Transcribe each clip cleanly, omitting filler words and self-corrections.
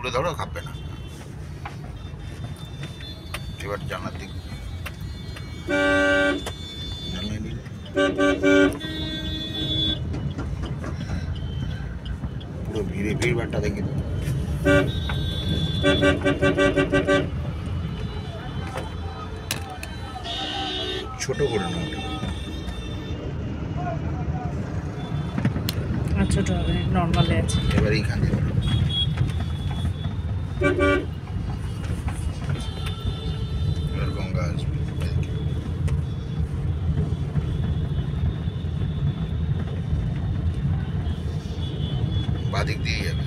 তুলে ধরো, খাবে না। এবার জানার দিক পুরো ভিড় ভাড়টা দেখি ছোট করে না ওটা, ছোট হবে, নর্মালে আছে। এবার এইখানে এবার গঙ্গা আসবে, বাদিক দিয়ে যাবে।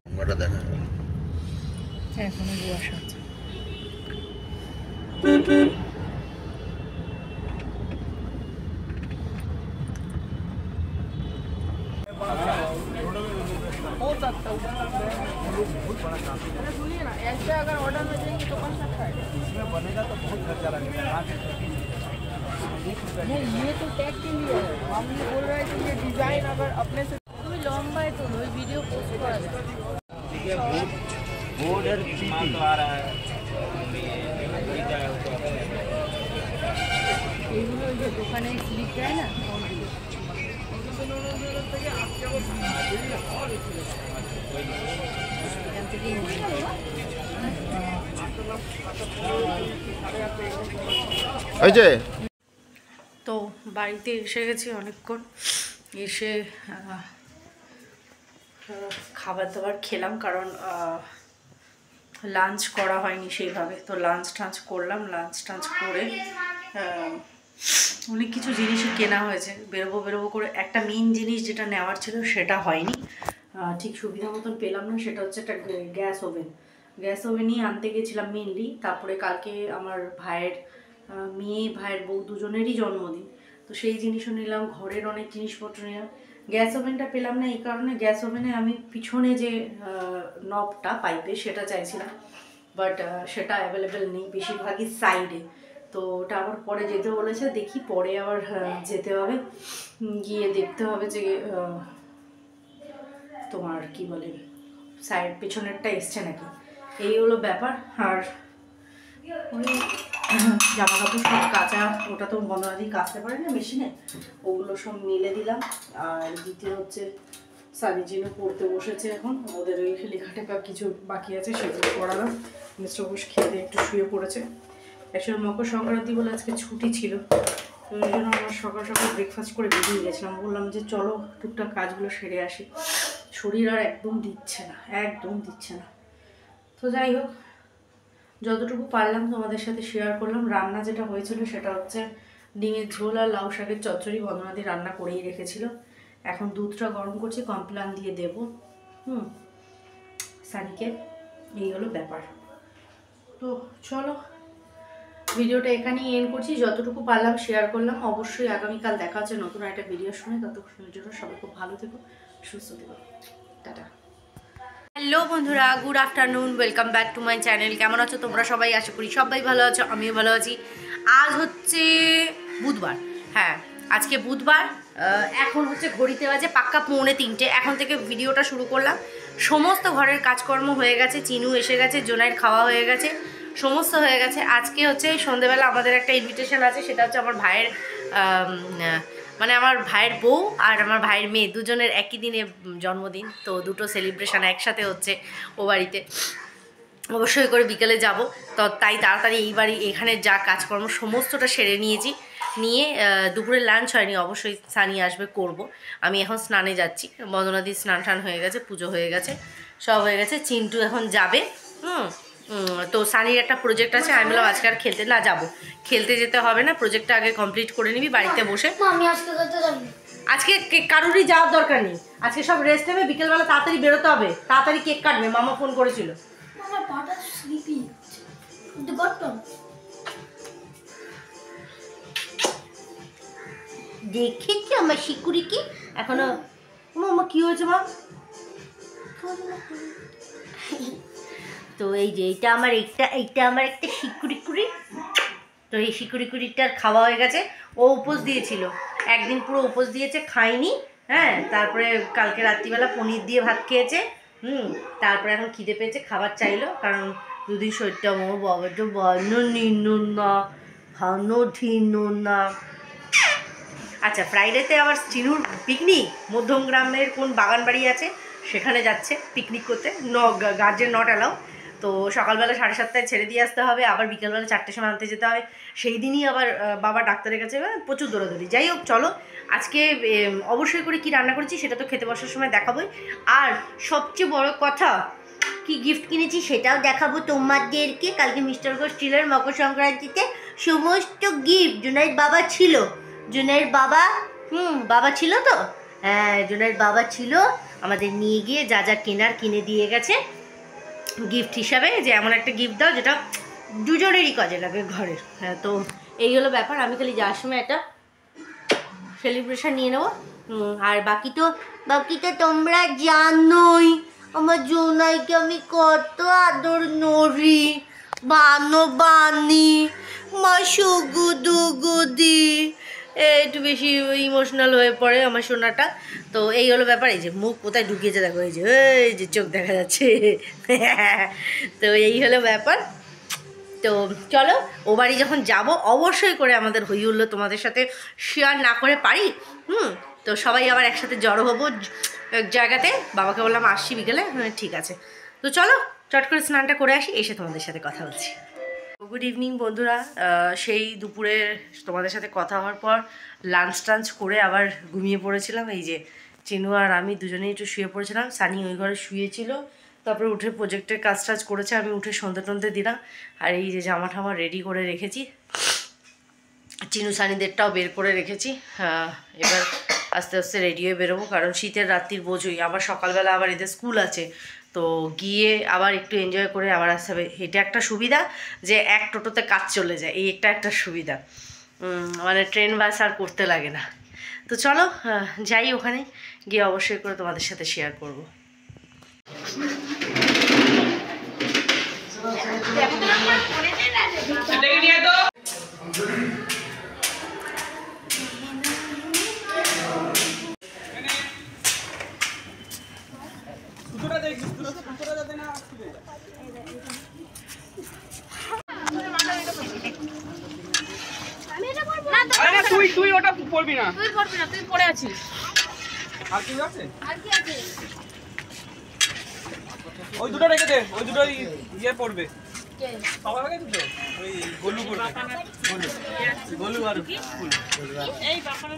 গঙ্গাটা দেখা গেল, এখনো কুয়াশা আছে। ऐसे अगर ऑर्डर में देंगे तो कौन सा खाएगा? इसमें बनेगा तो बहुत खर्चा लगेगा। नहीं, ये तो टैग के लिए है। हम ये बोल रहे हैं कि ये डिजाइन अगर अपने से তুমি লম্বাই তো ওই ভিডিও পোস্ট করা যায়। ठीक है, बोर्ड और माल तो आ रहा है। এইগুলো যে দোকানে স্লিপ দেয় না কোনগুলো তো বাড়িতে এসে গেছি অনেকক্ষণ, এসে খাবার দাবার খেলাম, কারণ লাঞ্চ করা হয়নি সেইভাবে। তো লাঞ্চ টাঞ্চ করলাম, লাঞ্চ টাঞ্চ করে অনেক কিছু জিনিসই কেনা হয়েছে। বেরোবো করে একটা মেন জিনিস যেটা নেওয়ার ছিল সেটা হয়নি, ঠিক সুবিধা মতন পেলাম না। সেটা হচ্ছে একটা গ্যাস ওভেন। গ্যাস ওভেনই আনতে গেছিলাম মেনলি। তারপরে কালকে আমার ভাইয়ের ভাইয়ের বউ দুজনেরই জন্মদিন, তো সেই জিনিসও নিলাম, ঘরের অনেক জিনিসপত্র নিলাম। গ্যাস ওভেনটা পেলাম না, এই কারণে গ্যাস ওভেনে আমি পিছনে যে নবটা পাইপে সেটা চাইছিলাম, বাট সেটা অ্যাভেলেবেল নেই, বেশিরভাগই সাইডে। তো ওটা আবার পরে যেতে বলেছে, দেখি পরে আবার যেতে হবে, গিয়ে দেখতে হবে যে তোমার কি বলে সাইড পেছনেরটা এসছে নাকি, এই হলো ব্যাপার। আর ওই জামা কাপড় সব কাচা, ওটা তো বন্ধনাদি কাচতে পারে না মেশিনে, ওগুলো সব মিলে দিলাম। আর দ্বিতীয় হচ্ছে সানিজিনও পড়তে বসেছে, এখন ওদের ওই লেখাটেখা কিছু বাকি আছে সেগুলো পড়ালাম। মিস্টার ঘোষ খেতে একটু শুয়ে পড়েছে। অ্যাকচুয়ালি মকর সংক্রান্তি বলে আজকে ছুটি ছিল, তো ওই জন্য আমরা সকাল সকাল ব্রেকফাস্ট করে বেরিয়ে গেছিলাম। বললাম যে চলো টুকটাক কাজগুলো সেরে আসি, শরীর আর একদম দিচ্ছে না, একদম দিচ্ছে না। তো যাই হোক, যতটুকু পারলাম তোমাদের সাথে শেয়ার করলাম। রান্না যেটা হয়েছিল সেটা হচ্ছে ডিমের ঝোল আর লাউ শাকের চচ্চড়ি বন্দনাদি রান্না করেই রেখেছিল। এখন দুধটা গরম করছি, কমপ্লান দিয়ে দেবো সানিকে, এই হলো ব্যাপার। তো চলো ভিডিওটা এখানেই এন্ড করছি, যতটুকু পারলাম শেয়ার করলাম। অবশ্যই আগামীকাল দেখা হচ্ছে নতুন একটা ভিডিও শুনে, ততক্ষণের জন্য সবাই খুব ভালো থেকো, সুস্থ থেকো, টাটা। হ্যালো বন্ধুরা, good afternoon, welcome back to my channel. কেমন আছো তোমরা সবাই? আশা করি সবাই ভালো আছো, আমিও ভালো আছি। আজ হচ্ছে বুধবার, হ্যাঁ আজকে বুধবার। এখন হচ্ছে ঘড়িতে বাজে পাক্কা 2:45। এখন থেকে ভিডিওটা শুরু করলাম। সমস্ত ঘরের কাজকর্ম হয়ে গেছে, চিনু এসে গেছে, জোনাইয়ের খাওয়া হয়ে গেছে, সমস্ত হয়ে গেছে। আজকে হচ্ছে সন্ধেবেলা আমাদের একটা ইনভিটেশন আছে, সেটা হচ্ছে আমার ভাইয়ের মানে আমার ভাইয়ের বউ আর আমার ভাইয়ের মেয়ে দুজনের একই দিনে জন্মদিন, তো দুটো সেলিব্রেশন একসাথে হচ্ছে ও বাড়িতে। অবশ্যই করে বিকেলে যাব, তো তাই তাড়াতাড়ি এই বাড়ি এখানে যা কাজকর্ম সমস্তটা সেরে নিয়েছি। নিয়ে দুপুরে লাঞ্চ হয়নি, অবশ্যই সানি আসবে করব। আমি এখন স্নানে যাচ্ছি, বন্দনাদির স্নান টান হয়ে গেছে, পুজো হয়ে গেছে, সব হয়ে গেছে। চিন্টু এখন যাবে। তো সানির একটা প্রজেক্ট আছে, আমি বললাম আজকে আর খেলতে না যাবো, খেলতে যেতে হবে না, প্রজেক্টটা আগে কমপ্লিট করে নিবি বাড়িতে বসে। আজকে কারোরই যাওয়ার দরকার নেই, আজকে সব রেস্ট নেবে, বিকেলবেলা তাড়াতাড়ি বেরোতে হবে, তাড়াতাড়ি কেক কাটবে, মামা ফোন করেছিল। দেখেছি আমার শিকুরিকে এখনো। মামা কি হয়েছে মা? তো এই যে এইটা আমার একটা শিকুরিকুড়ি, তো এই শিকুরিকুড়িটার খাওয়া হয়ে গেছে। ও উপোস দিয়েছিল, একদিন পুরো উপোস দিয়েছে, খাইনি। হ্যাঁ, তারপরে কালকে রাত্রিবেলা পনির দিয়ে ভাত খেয়েছে। তারপরে এখন খিদে পেয়েছে, খাবার চাইলো, কারণ দুদিন শরীরটা আমার বাবাটা বানো নিনো না, ভানো ঢিনো না। আচ্ছা, ফ্রাইডেতে আবার চিনুর পিকনিক, মধ্যমগ্রামের কোন বাগান বাড়ি আছে সেখানে যাচ্ছে পিকনিক করতে, গার্জেন নট অ্যালাউ। তো সকালবেলা 7:30টায় ছেড়ে দিয়ে আসতে হবে, আবার বিকেলবেলা 4টের সময় আনতে যেতে হবে। সেই দিনই আবার বাবা ডাক্তারের কাছে, প্রচুর দৌড়াদৌড়ি। যাই হোক, চলো আজকে অবশ্যই করে কি রান্না করেছি সেটা তো খেতে বসার সময় দেখাবোই। আর সবচেয়ে বড় কথা, কি গিফট কিনেছি সেটাও দেখাবো তোমাদেরকে। কালকে মিস্টার গোস্টিলের মকর সংক্রান্তিতে সমস্ত গিফট জুনাইদ বাবা ছিল, জুনাইদ বাবা বাবা ছিল তো, হ্যাঁ জুনাইদ বাবা ছিল, আমাদের নিয়ে গিয়ে যা যা কেনার কিনে দিয়ে গেছে গিফট হিসাবে, যে এমন একটা গিফট দাও যেটা দুজনেরই কাজে লাগে ঘরের। হ্যাঁ, তো এই হলো ব্যাপার। আমি খালি যাওয়ার সময় একটা সেলিব্রেশন নিয়ে নেবো। আর বাকি তো তোমরা জানোই আমার জোনাইকে আমি কত আদর নড়ি, বানি মা সুগুদুগুদি, একটু বেশি ইমোশনাল হয়ে পড়ে আমার সোনাটা। তো এই হলো ব্যাপার। এই যে মুখ কোথায় ঢুকিয়েছে দেখো, এই যে চোখ দেখা যাচ্ছে। তো এই হলো ব্যাপার। তো চলো, ও বাড়ি যখন যাব অবশ্যই করে আমাদের হই হুল্লো তোমাদের সাথে শেয়ার না করে পারি। তো সবাই আবার একসাথে জড়ো হবো এক জায়গাতে। বাবাকে বললাম আসছি বিকেলে, ঠিক আছে। তো চলো চট করে স্নানটা করে আসি, এসে তোমাদের সাথে কথা বলছি। গুড ইভিনিং বন্ধুরা, সেই দুপুরে তোমাদের সাথে কথা হওয়ার পর লাঞ্চ টাঞ্চ করে আবার ঘুমিয়ে পড়েছিলাম। এই যে চিনু আর আমি দুজনেই একটু শুয়ে পড়েছিলাম, সানি ওই ঘরে শুয়েছিল, তারপরে উঠে প্রজেক্টের কাজ টাজ করেছে, আমি উঠে সন্ধ্যে টন্ধে দিলাম। আর এই যে জামা ঠামা রেডি করে রেখেছি, চিনু সানিদেরটাও বের করে রেখেছি। এবার আস্তে আস্তে রেডি হয়ে বেরোবো, কারণ শীতের রাত্রির বোঝই, আবার সকালবেলা আবার এদের স্কুল আছে, তো গিয়ে আবার একটু এনজয় করে আবার আসতে হবে। এটা একটা সুবিধা যে এক টোটোতে কাজ চলে যায়, এই একটা সুবিধা, মানে ট্রেন বাস আর করতে লাগে না। তো চলো যাই, ওখানে গিয়ে অবশ্যই করে তোমাদের সাথে শেয়ার করব। তুই ওটা পড়বি না, তুই পড়ে আছিস। আর কি আছে? ওই দুটো রেখে দে, ওই দুটো ইয়ে পড়বে। সবাই আগে দুটো ওই গোলু পড়বে, গোলু আর এই বাপারে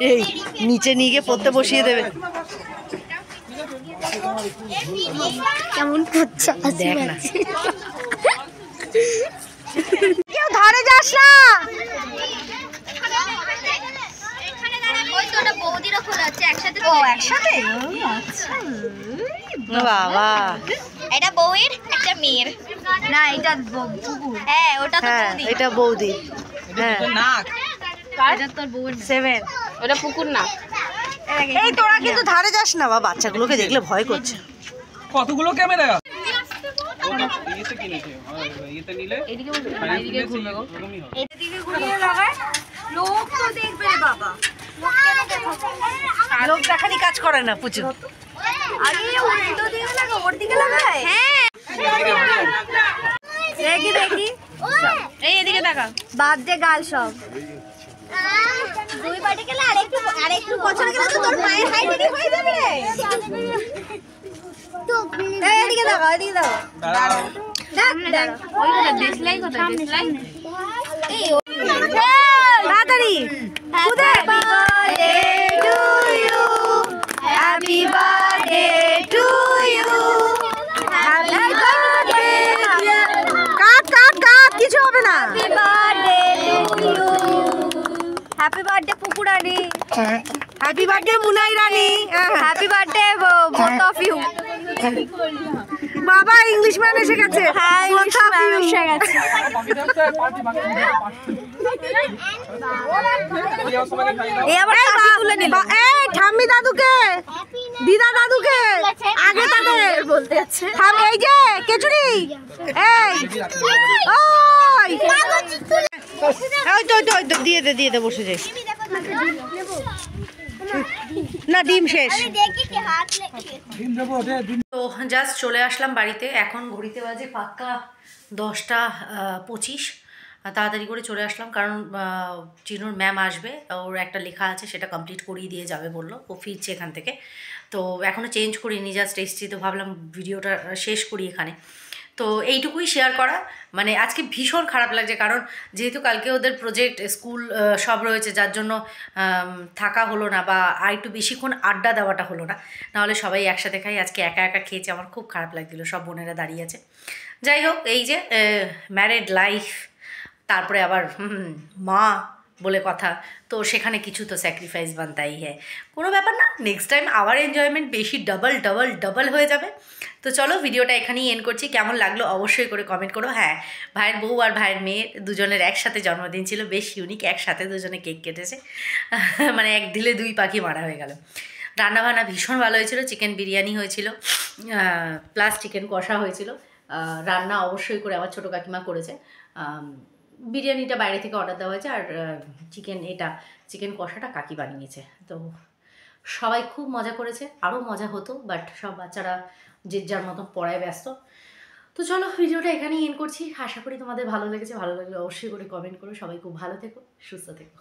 এই নিচে নিয়ে গিয়ে পড়তে বসিয়ে দেবে। কেমন করছে দেখ না, কেউ ধরে যাস না। ওই তো ওটা বৌদিরও খোলা আছে একসাথে। ও একসাথে, আচ্ছা বাবা এটা বউয়ের একটা মেয়ের না, এটা পুকুর। হ্যাঁ ওটা তো বৌদি, এটা বৌদি। হ্যাঁ নাক, এটা তোর বউয়ের 7, ওটা পুকুর না। এই তোরা কিন্তু ধারে যাস না, বা বাচ্চাগুলোকে দেখলে ভয় করছে। কতগুলো ক্যামেরা ইয়েতে কিনেছে, ইয়েতে নিলে এদিকে এদিকে ঘুরবে গো, এদিকে ঘুরিয়ে লাগায়, লোক তো দেখবে রে বাবা। লোক দেখানি কাজ করে না পুচু। আরে উল্টো দিকে লাগা, ওর দিকে লাগায়। হ্যাঁ দেখি দেখি এই এদিকে দেখা বার্থডে গার্ল সব দুই বাটে গেলে আরেকটু বছর গেলে তো তোর মায়ের হাইট এদিকে হয়ে যাবে রে এই এদিকে দেখা এদিকে দেখা দেখ ওইটা দেশলাই কথা দেশলাই এই তাড়াতাড়ি happy birthday to you happy birthday cut cut cut কিছু হবে না happy birthday to you happy birthday পুকুরানি happy birthday Munai Rani happy birthday both of you বাবা ইংলিশ ম্যান এসে গেছে হ্যাঁ ইংলিশ ম্যান এসে গেছে এই আবার কাকি তুলে নিল এই ঠাম্মি দাদুকে দিদা দাদুকে আগে তাদের বলতে আছে থাম এই যে কেচুরি এই ওই ওই তো দিয়ে দে বসে যাই না ডিম শেষ তো জাস্ট চলে আসলাম বাড়িতে। এখন ঘড়িতে বাজে পাক্কা 10:25। তাড়াতাড়ি করে চলে আসলাম কারণ চিনুর ম্যাম আসবে, ওর একটা লেখা আছে সেটা কমপ্লিট করিয়ে দিয়ে যাবে বললো, ও ফিরছে এখান থেকে। তো এখনও চেঞ্জ করিনি, জাস্ট এসছি, তো ভাবলাম ভিডিওটা শেষ করি এখানে। তো এইটুকুই শেয়ার করা, মানে আজকে ভীষণ খারাপ লাগছে কারণ যেহেতু কালকে ওদের প্রজেক্ট স্কুল সব রয়েছে, যার জন্য থাকা হলো না বা আর একটু বেশিক্ষণ আড্ডা দেওয়াটা হলো না, নাহলে সবাই একসাথে খাই। আজকে একা একা খেয়েছে, আমার খুব খারাপ লাগছিলো, সব বোনেরা দাঁড়িয়ে আছে। যাই হোক, এই যে ম্যারেড লাইফ, তারপরে আবার মা বলে কথা, তো সেখানে কিছু তো স্যাক্রিফাইস বানতাই হ্যাঁ, কোনো ব্যাপার না, নেক্সট টাইম আবার এনজয়মেন্ট বেশি ডাবল হয়ে যাবে। তো চলো ভিডিওটা এখানেই এন্ড করছি। কেমন লাগলো অবশ্যই করে কমেন্ট করো। হ্যাঁ, ভাইয়ের বউ আর ভাইয়ের মেয়ের দুজনের একসাথে জন্মদিন ছিল, বেশ ইউনিক, একসাথে দুজনে কেক কেটেছে, মানে এক ঢিলে দুই পাখি মারা হয়ে গেল। রান্নাবান্না ভীষণ ভালো হয়েছিল, চিকেন বিরিয়ানি হয়েছিল প্লাস চিকেন কষা হয়েছিল। রান্না অবশ্যই করে আমার ছোটো কাকিমা করেছে, বিরিয়ানিটা বাইরে থেকে অর্ডার দেওয়া হয়েছে, আর চিকেন কষাটা কাকি বানিয়েছে। তো সবাই খুব মজা করেছে, আরও মজা হতো, বাট সব বাচ্চারা যে যার মতন পড়ায় ব্যস্ত। তো চলো ভিডিওটা এখানেই এন্ড করছি। আশা করি তোমাদের ভালো লেগেছে, ভালো লাগলে অবশ্যই করে কমেন্ট করো। সবাই খুব ভালো থেকো, সুস্থ থেকো।